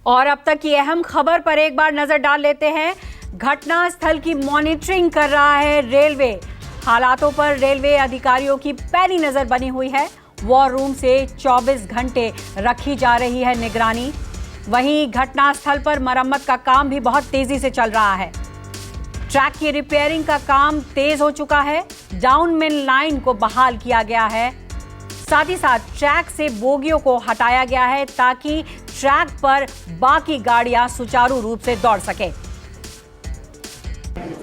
और अब तक की अहम खबर पर एक बार नजर डाल लेते हैं। घटना स्थल की मॉनिटरिंग कर रहा है रेलवे। हालातों पर रेलवे अधिकारियों की पैनी नजर बनी हुई है। वॉर रूम से 24 घंटे रखी जा रही है निगरानी। वहीं घटनास्थल पर मरम्मत का काम भी बहुत तेजी से चल रहा है। ट्रैक की रिपेयरिंग का काम तेज हो चुका है। डाउन मिल लाइन को बहाल किया गया है। साथ ही साथ ट्रैक से बोगियों को हटाया गया है ताकि ट्रैक पर बाकी गाड़ियां सुचारू रूप से दौड़ सके।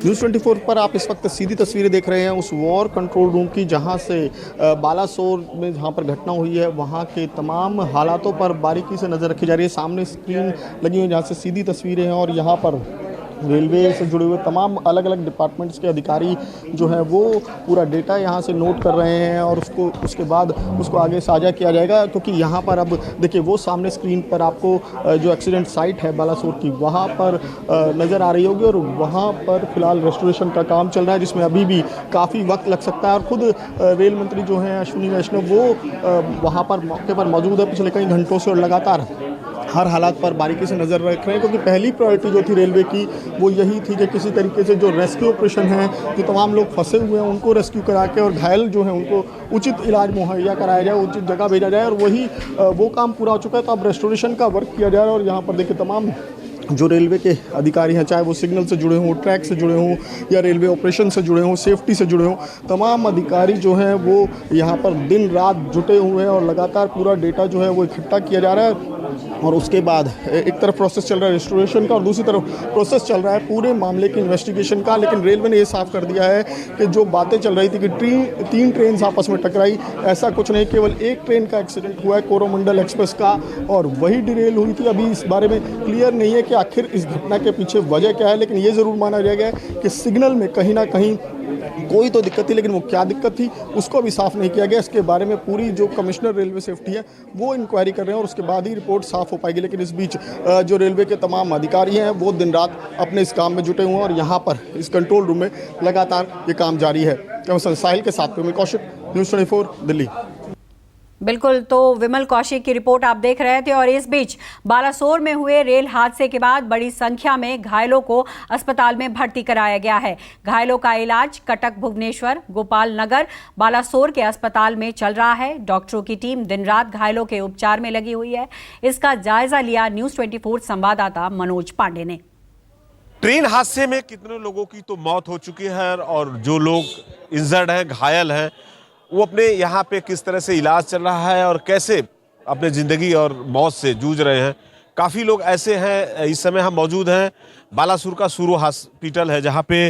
न्यूज़ 24 पर आप इस वक्त सीधी तस्वीरें देख रहे हैं उस वॉर कंट्रोल रूम की, जहां से बालासोर में जहां पर घटना हुई है वहां के तमाम हालातों पर बारीकी से नज़र रखी जा रही है। सामने स्क्रीन लगी हुई है जहां से सीधी तस्वीरें हैं और यहां पर रेलवे से जुड़े हुए तमाम अलग अलग डिपार्टमेंट्स के अधिकारी जो है वो पूरा डेटा यहाँ से नोट कर रहे हैं और उसके बाद उसको आगे साझा किया जाएगा। क्योंकि यहाँ पर अब देखिए वो सामने स्क्रीन पर आपको जो एक्सीडेंट साइट है बालासोर की वहाँ पर नज़र आ रही होगी और वहाँ पर फिलहाल रेस्टोरेशन का काम चल रहा है जिसमें अभी भी काफ़ी वक्त लग सकता है। और खुद रेल मंत्री जो हैं अश्विनी वैष्णव वो वहाँ पर मौके पर मौजूद है पिछले कई घंटों से और लगातार हर हालात पर बारीकी से नज़र रख रहे हैं। क्योंकि पहली प्रायोरिटी जो थी रेलवे की वो यही थी कि किसी तरीके से जो रेस्क्यू ऑपरेशन है, जो तमाम लोग फंसे हुए हैं उनको रेस्क्यू करा के और घायल जो हैं उनको उचित इलाज मुहैया कराया जाए, उचित जगह भेजा जाए और वो काम पूरा हो चुका है। तो अब रेस्टोरेशन का वर्क किया जा रहा है और यहाँ पर देखिए तमाम जो रेलवे के अधिकारी हैं, चाहे वो सिग्नल से जुड़े हों, ट्रैक से जुड़े हों या रेलवे ऑपरेशन से जुड़े हों, सेफ्टी से जुड़े हों, तमाम अधिकारी जो हैं वो यहाँ पर दिन रात जुटे हुए हैं और लगातार पूरा डेटा जो है वो इकट्ठा किया जा रहा है। और उसके बाद एक तरफ प्रोसेस चल रहा है रेस्टोरेशन का और दूसरी तरफ प्रोसेस चल रहा है पूरे मामले की इन्वेस्टिगेशन का। लेकिन रेलवे ने ये साफ कर दिया है कि जो बातें चल रही थी कि तीन ट्रेन आपस में टकराई, ऐसा कुछ नहीं। केवल एक ट्रेन का एक्सीडेंट हुआ है कोरोमंडल एक्सप्रेस का और वही डिरेल हुई थी। अभी इस बारे में क्लियर नहीं है कि आखिर इस घटना के पीछे वजह क्या है, लेकिन ये ज़रूर माना जाएगा कि सिग्नल में कहीं ना कहीं कोई तो दिक्कत थी, लेकिन वो क्या दिक्कत थी उसको अभी साफ नहीं किया गया। इसके बारे में पूरी जो कमिश्नर रेलवे सेफ्टी है वो इंक्वायरी कर रहे हैं और उसके बाद ही रिपोर्ट साफ हो पाएगी। लेकिन इस बीच जो रेलवे के तमाम अधिकारी हैं वो दिन रात अपने इस काम में जुटे हुए हैं और यहाँ पर इस कंट्रोल रूम में लगातार ये काम जारी है। कैमरा साहिल के साथ में कौशिक, न्यूज़ 24 दिल्ली। बिल्कुल, तो विमल कौशिक की रिपोर्ट आप देख रहे थे। और इस बीच बालासोर में हुए रेल हादसे के बाद बड़ी संख्या में घायलों को अस्पताल में भर्ती कराया गया है। घायलों का इलाज कटक, भुवनेश्वर, गोपाल नगर, बालासोर के अस्पताल में चल रहा है। डॉक्टरों की टीम दिन रात घायलों के उपचार में लगी हुई है। इसका जायजा लिया न्यूज़ 24 संवाददाता मनोज पांडे ने। ट्रेन हादसे में कितने लोगों की तो मौत हो चुकी है और जो लोग इंजर्ड हैं, घायल हैं, वो अपने यहाँ पे किस तरह से इलाज चल रहा है और कैसे अपने ज़िंदगी और मौत से जूझ रहे हैं। काफ़ी लोग ऐसे हैं। इस समय हम मौजूद हैं बालासुर का सुरू हॉस्पिटल है जहाँ पे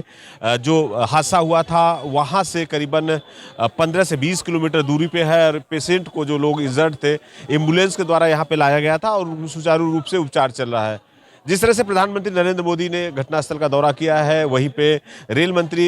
जो हादसा हुआ था वहाँ से करीबन 15 से 20 किलोमीटर दूरी पे है। और पेशेंट को जो लोग इंजर्ड थे एम्बुलेंस के द्वारा यहाँ पे लाया गया था और सुचारू रूप से उपचार चल रहा है। जिस तरह से प्रधानमंत्री नरेंद्र मोदी ने घटनास्थल का दौरा किया है, वहीं पे रेल मंत्री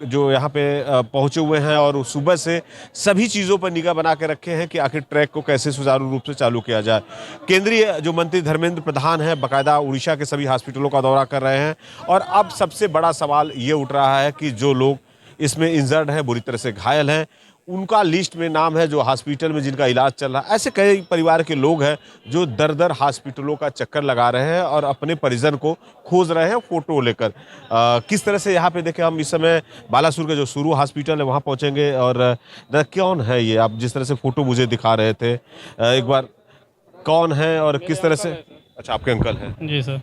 जो यहाँ पे पहुँचे हुए हैं और सुबह से सभी चीज़ों पर निगाह बना के रखे हैं कि आखिर ट्रैक को कैसे सुचारू रूप से चालू किया जाए। केंद्रीय जो मंत्री धर्मेंद्र प्रधान हैं बाकायदा उड़ीसा के सभी हॉस्पिटलों का दौरा कर रहे हैं। और अब सबसे बड़ा सवाल ये उठ रहा है कि जो लोग इसमें इंजर्ड हैं, बुरी तरह से घायल हैं, उनका लिस्ट में नाम है जो हॉस्पिटल में जिनका इलाज चल रहा है। ऐसे कई परिवार के लोग हैं जो दर दर हॉस्पिटलों का चक्कर लगा रहे हैं और अपने परिजन को खोज रहे हैं फोटो लेकर। किस तरह से यहाँ पे देखें, हम इस समय बालासुर के जो सुरू हॉस्पिटल है वहाँ पहुँचेंगे। और कौन है ये, आप जिस तरह से फोटो मुझे दिखा रहे थे, एक बार कौन है और किस तरह से? अच्छा, आपके अंकल हैं? जी सर।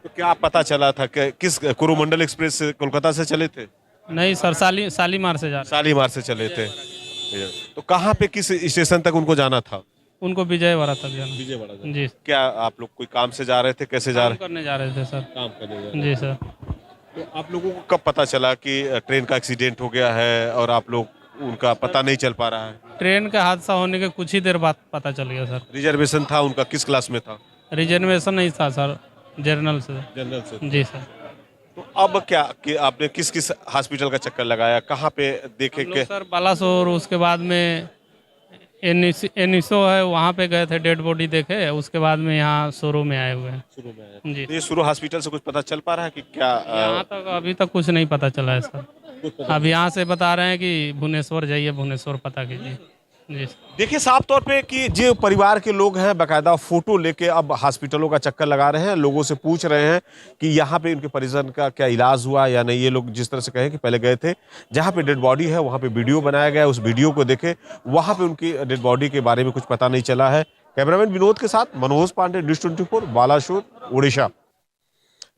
तो क्या पता चला था कि किस कोरोमंडल एक्सप्रेस से कोलकाता से चले थे? नहीं सर, शालीमार से शालीमार से चले थे। तो कहाँ पे किस स्टेशन तक उनको जाना था? उनको विजयवाड़ा तक जाना। विजयवाड़ा जी। क्या आप लोग कोई काम से जा रहे थे, कैसे जा रहे थे? करने जा रहे थे सर। काम करने जा रहे जी सर। तो आप लोगों को कब पता चला कि ट्रेन का एक्सीडेंट हो गया है और आप लोग उनका पता नहीं चल पा रहा है? ट्रेन का हादसा होने के कुछ ही देर बाद पता चल गया सर। रिजर्वेशन था उनका, किस क्लास में था? रिजर्वेशन नहीं था सर, जनरल से। जी सर। तो अब क्या कि आपने किस किस हॉस्पिटल का चक्कर लगाया, कहाँ पे देखे के? सर बालासोर, उसके बाद में एनिसो है वहाँ पे गए थे, डेड बॉडी देखे। उसके बाद में यहाँ सुरू में आए हुए हैं। शुरू में आए जी। तो ये शुरू हॉस्पिटल से कुछ पता चल पा रहा है कि क्या? यहाँ तक अभी तक कुछ नहीं पता चला है सर। अब यहाँ से बता रहे हैं कि भुवनेश्वर जाइए, भुवनेश्वर पता कीजिए। जी। देखिए साफ तौर पे कि जो परिवार के लोग हैं बाकायदा फोटो लेके अब हॉस्पिटलों का चक्कर लगा रहे हैं, लोगों से पूछ रहे हैं कि यहाँ पे उनके परिजन का क्या इलाज हुआ या नहीं। ये लोग जिस तरह से कहे कि पहले गए थे जहाँ पे डेड बॉडी है वहाँ पे वीडियो बनाया गया, उस वीडियो को देखे, वहाँ पे उनकी डेड बॉडी के बारे में कुछ पता नहीं चला है। कैमरामैन विनोद के साथ मनोज पांडे, न्यूज़ 24, बालासोर, उड़ीसा।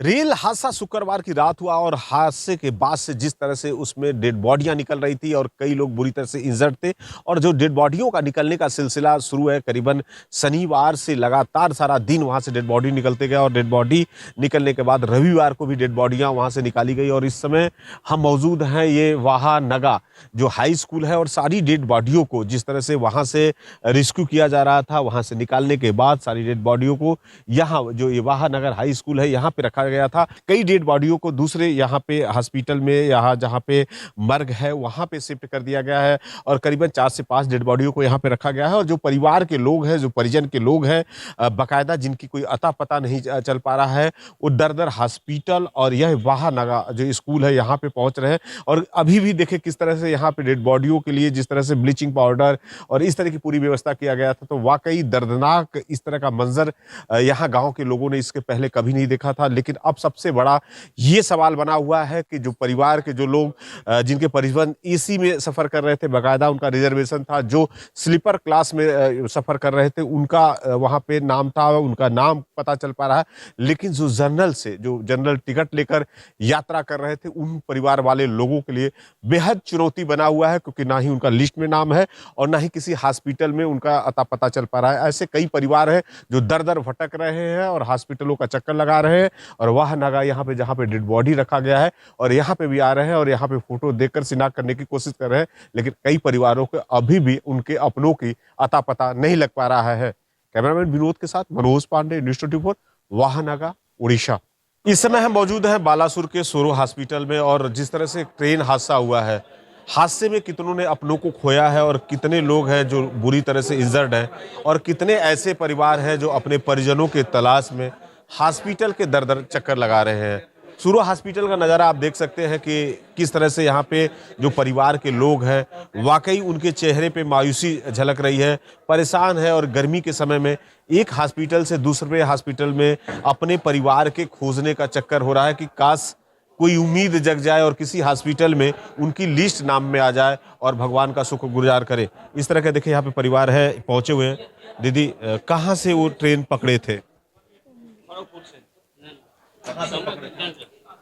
रेल हादसा शुक्रवार की रात हुआ और हादसे के बाद से जिस तरह से उसमें डेड बॉडियां निकल रही थी और कई लोग बुरी तरह से इंजर्ड थे और जो डेड बॉडियों का निकलने का सिलसिला शुरू है, करीबन शनिवार से लगातार सारा दिन वहां से डेड बॉडी निकलते गए और डेड बॉडी निकलने के बाद रविवार को भी डेड बॉडियां वहां से निकाली गई। और इस समय हम मौजूद हैं ये वाहा नगा जो हाई स्कूल है और सारी डेड बॉडियों को जिस तरह से वहां से रेस्क्यू किया जा रहा था, वहां से निकालने के बाद सारी डेड बॉडियों को यहाँ जो ये वाहा नगर हाई स्कूल है यहाँ पे रखा गया था। कई डेड बॉडियों को दूसरे यहाँ पे हॉस्पिटल में, यहाँ जहाँ पे मर्ग है वहाँ पे शिफ्ट कर दिया गया है और करीबन 4 से 5 डेड बॉडियों को यहाँ पे रखा गया है। और जो परिवार के लोग हैं, जो परिजन के लोग हैं, बाकायदा जिनकी कोई अता पता नहीं चल पा रहा है, वो दर दर हॉस्पिटल और यह वाहा नगा जो स्कूल है यहाँ पे पहुँच रहे हैं। और अभी भी देखे किस तरह से यहाँ पे डेड बॉडियों के लिए जिस तरह से ब्लीचिंग पाउडर और इस तरह की पूरी व्यवस्था किया गया था, तो वाकई दर्दनाक इस तरह का मंजर यहाँ गाँव के लोगों ने इसके पहले कभी नहीं देखा था। लेकिन अब सबसे बड़ा ये सवाल बना हुआ है कि जो परिवार के जो लोग जिनके परिजन एसी में सफर कर रहे थे, बाकायदा उनका रिजर्वेशन था, जो स्लीपर क्लास में सफर कर रहे थे उनका वहां पे नाम था, उनका नाम पता चल पा रहा है। लेकिन जो जनरल टिकट लेकर यात्रा कर रहे थे, उन परिवार वाले लोगों के लिए बेहद चुनौती बना हुआ है, क्योंकि ना ही उनका लिस्ट में नाम है और ना ही किसी हॉस्पिटल में उनका अता पता चल पा रहा है। ऐसे कई परिवार हैं जो दर दर भटक रहे हैं और हॉस्पिटलों का चक्कर लगा रहे हैं और वाह नगा यहाँ पे जहाँ पे डेड बॉडी रखा गया है और यहाँ पे भी आ रहे हैं और यहाँ पे फोटो देखकर शिनाख्त करने की कोशिश कर रहे हैं। लेकिन कई परिवारों को अभी भी उनके अपनों की अता पता नहीं लग पा रहा है। कैमरामैन विनोद के साथ मनोज पांडे, न्यूज़ 24, वाहा नगा, उड़ीसा। इस समय हम मौजूद हैं बालासुर के सोरो हॉस्पिटल में और जिस तरह से ट्रेन हादसा हुआ है, हादसे में कितनों ने अपनों को खोया है और कितने लोग हैं जो बुरी तरह से इंजर्ड हैं और कितने ऐसे परिवार हैं जो अपने परिजनों के तलाश में हॉस्पिटल के दर दर चक्कर लगा रहे हैं। सूरो हॉस्पिटल का नज़ारा आप देख सकते हैं कि किस तरह से यहाँ पे जो परिवार के लोग हैं, वाकई उनके चेहरे पे मायूसी झलक रही है, परेशान है और गर्मी के समय में एक हॉस्पिटल से दूसरे हॉस्पिटल में अपने परिवार के खोजने का चक्कर हो रहा है कि काश कोई उम्मीद जग जाए और किसी हॉस्पिटल में उनकी लिस्ट नाम में आ जाए और भगवान का शुक्रगुजार करे। इस तरह के देखिए यहाँ पे परिवार है, पहुंचे हुए हैं। दीदी, कहाँ से वो ट्रेन पकड़े थे?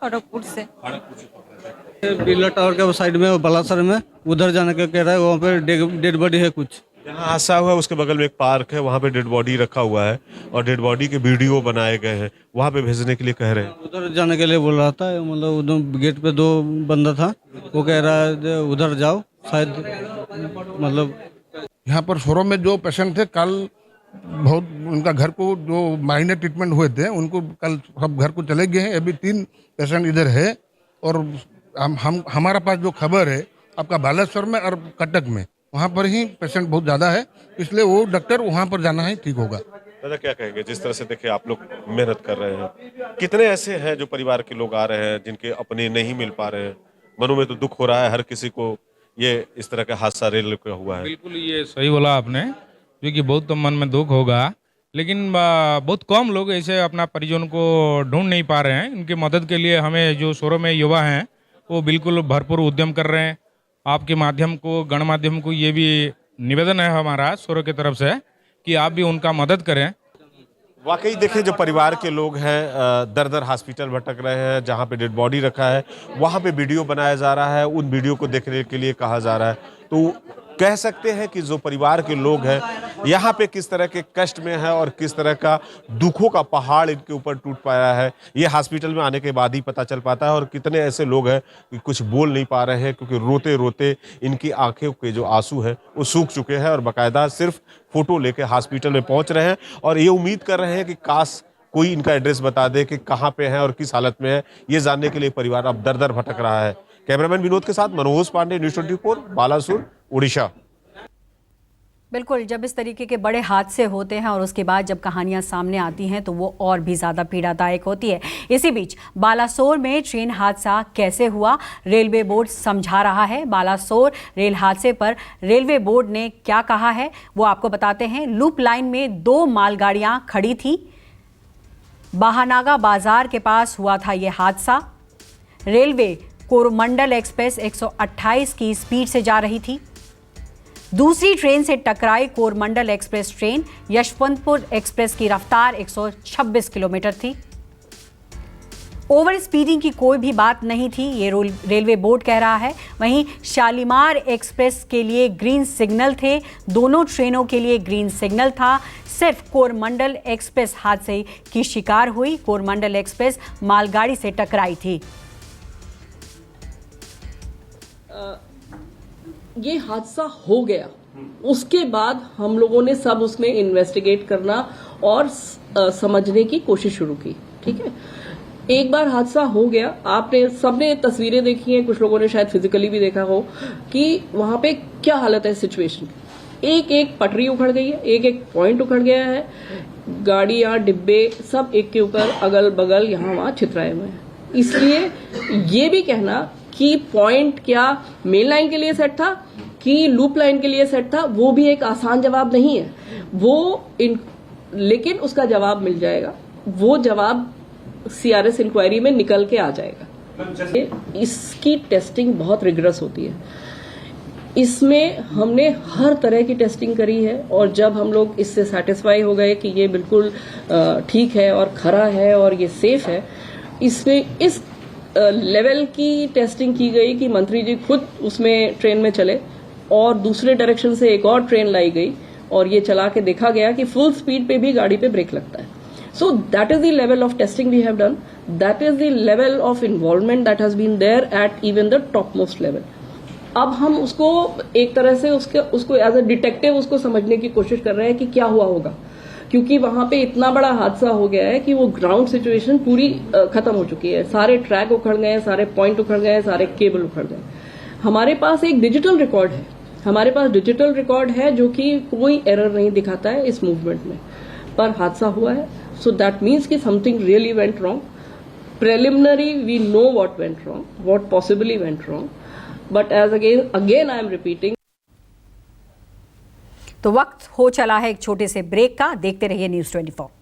खड़गपुर से। बिरला टावर के साइड में बालासर में उधर जाने का कह रहा है, वहाँ पे डेड बॉडी है कुछ। जहाँ हादसा हुआ उसके बगल में एक पार्क है, वहाँ पे डेड बॉडी रखा हुआ है और डेड बॉडी के वीडियो बनाए गए हैं, वहाँ पे भेजने के लिए कह रहे हैं। उधर जाने के लिए बोल रहा था, मतलब उधर गेट पे 2 बंदा था, वो कह रहा है उधर जाओ शायद, मतलब यहाँ पर सोरो में जो पेशेंट थे कल बहुत उनका घर को जो माइनर ट्रीटमेंट हुए थे उनको कल सब घर को चले गए हैं। अभी 3 पेशेंट इधर है और हमारा पास जो खबर है आपका बालेश्वर में और कटक में, वहाँ पर ही पेशेंट बहुत ज़्यादा है, इसलिए वो डॉक्टर वहाँ पर जाना ही ठीक होगा। दादा क्या कहेंगे, जिस तरह से देखिए आप लोग मेहनत कर रहे हैं, कितने ऐसे हैं जो परिवार के लोग आ रहे हैं जिनके अपने नहीं मिल पा रहे हैं? मनों में तो दुख हो रहा है हर किसी को, ये इस तरह का हादसा रेल का हुआ है। बिल्कुल ये सही बोला आपने, क्योंकि बहुत तो मन में दुख होगा, लेकिन बहुत कम लोग ऐसे अपना परिजन को ढूंढ नहीं पा रहे हैं। इनकी मदद के लिए हमें जो सोरो में युवा हैं वो बिल्कुल भरपूर उद्यम कर रहे हैं। आपके माध्यम को, गण माध्यम को ये भी निवेदन है हमारा सोरो की तरफ से कि आप भी उनका मदद करें। वाकई देखिए जो परिवार के लोग हैं दर दर हॉस्पिटल भटक रहे हैं, जहाँ पे डेड बॉडी रखा है वहाँ पे वीडियो बनाया जा रहा है, उन वीडियो को देखने के लिए कहा जा रहा है। तो कह सकते हैं कि जो परिवार के लोग हैं यहाँ पे किस तरह के कष्ट में है और किस तरह का दुखों का पहाड़ इनके ऊपर टूट पाया है, ये हॉस्पिटल में आने के बाद ही पता चल पाता है। और कितने ऐसे लोग हैं कि कुछ बोल नहीं पा रहे हैं, क्योंकि रोते रोते इनकी आंखें के जो आंसू हैं वो सूख चुके हैं और बाकायदा सिर्फ फोटो लेके हॉस्पिटल में पहुंच रहे हैं और ये उम्मीद कर रहे हैं कि काश कोई इनका एड्रेस बता दे कि कहाँ पे है और किस हालत में है। ये जानने के लिए परिवार अब दर दर भटक रहा है। कैमरामैन विनोद के साथ मनोज पांडे, न्यूज़ 24, बालासुर, उड़ीसा। बिल्कुल, जब इस तरीके के बड़े हादसे होते हैं और उसके बाद जब कहानियां सामने आती हैं तो वो और भी ज़्यादा पीड़ादायक होती है। इसी बीच बालासोर में ट्रेन हादसा कैसे हुआ, रेलवे बोर्ड समझा रहा है। बालासोर रेल हादसे पर रेलवे बोर्ड ने क्या कहा है वो आपको बताते हैं। लूप लाइन में 2 मालगाड़ियां खड़ी थी। बाहानागा बाजार के पास हुआ था ये हादसा। रेलवे कोरोमंडल एक्सप्रेस 128 की स्पीड से जा रही थी। दूसरी ट्रेन से टकराई Coromandel express train. Yesvantpur express की रफ्तार 126 किलोमीटर थी। ओवर स्पीडिंग की कोई भी बात नहीं थी, ये रेलवे बोर्ड कह रहा है। वहीं शालीमार एक्सप्रेस के लिए ग्रीन सिग्नल थे, दोनों ट्रेनों के लिए ग्रीन सिग्नल था। सिर्फ कोरमंडल एक्सप्रेस हादसे की शिकार हुई। कोरमंडल एक्सप्रेस मालगाड़ी से टकराई थी। ये हादसा हो गया, उसके बाद हम लोगों ने सब उसमें इन्वेस्टिगेट करना और समझने की कोशिश शुरू की। ठीक है, एक बार हादसा हो गया, आपने सबने तस्वीरें देखी हैं, कुछ लोगों ने शायद फिजिकली भी देखा हो कि वहां पे क्या हालत है सिचुएशन। एक एक पटरी उखड़ गई है, एक एक पॉइंट उखड़ गया है, गाड़ियां डिब्बे सब एक के ऊपर अगल बगल यहाँ वहां छितराए हुए हैं। इसलिए ये भी कहना कि पॉइंट क्या मेन लाइन के लिए सेट था कि लूप लाइन के लिए सेट था, वो भी एक आसान जवाब नहीं है लेकिन उसका जवाब मिल जाएगा। वो जवाब सीआरएस इंक्वायरी में निकल के आ जाएगा। इसकी टेस्टिंग बहुत रिगरस होती है। इसमें हमने हर तरह की टेस्टिंग करी है और जब हम लोग इससे सेटिस्फाई हो गए कि ये बिल्कुल ठीक है और खरा है और ये सेफ है, इसमें इस लेवल की टेस्टिंग की गई कि मंत्री जी खुद उसमें ट्रेन में चले और दूसरे डायरेक्शन से एक और ट्रेन लाई गई और ये चला के देखा गया कि फुल स्पीड पे भी गाड़ी पे ब्रेक लगता है। So that is the level of testing we have done, that is the level of involvement that has been there at even the top most level. अब हम उसको एक तरह से उसको एज अ डिटेक्टिव उसको समझने की कोशिश कर रहे हैं कि क्या हुआ होगा, क्योंकि वहां पे इतना बड़ा हादसा हो गया है कि वो ग्राउंड सिचुएशन पूरी खत्म हो चुकी है। सारे ट्रैक उखड़ गए, सारे पॉइंट उखड़ गए, सारे केबल उखड़ गए। हमारे पास एक डिजिटल रिकॉर्ड है, हमारे पास डिजिटल रिकॉर्ड है जो कि कोई एरर नहीं दिखाता है इस मूवमेंट में, पर हादसा हुआ है। सो दैट मीन्स कि something really went wrong. Preliminary we know what went wrong, what possibly went wrong, but as again I am repeating. तो वक्त हो चला है एक छोटे से ब्रेक का। देखते रहिए न्यूज़ 24।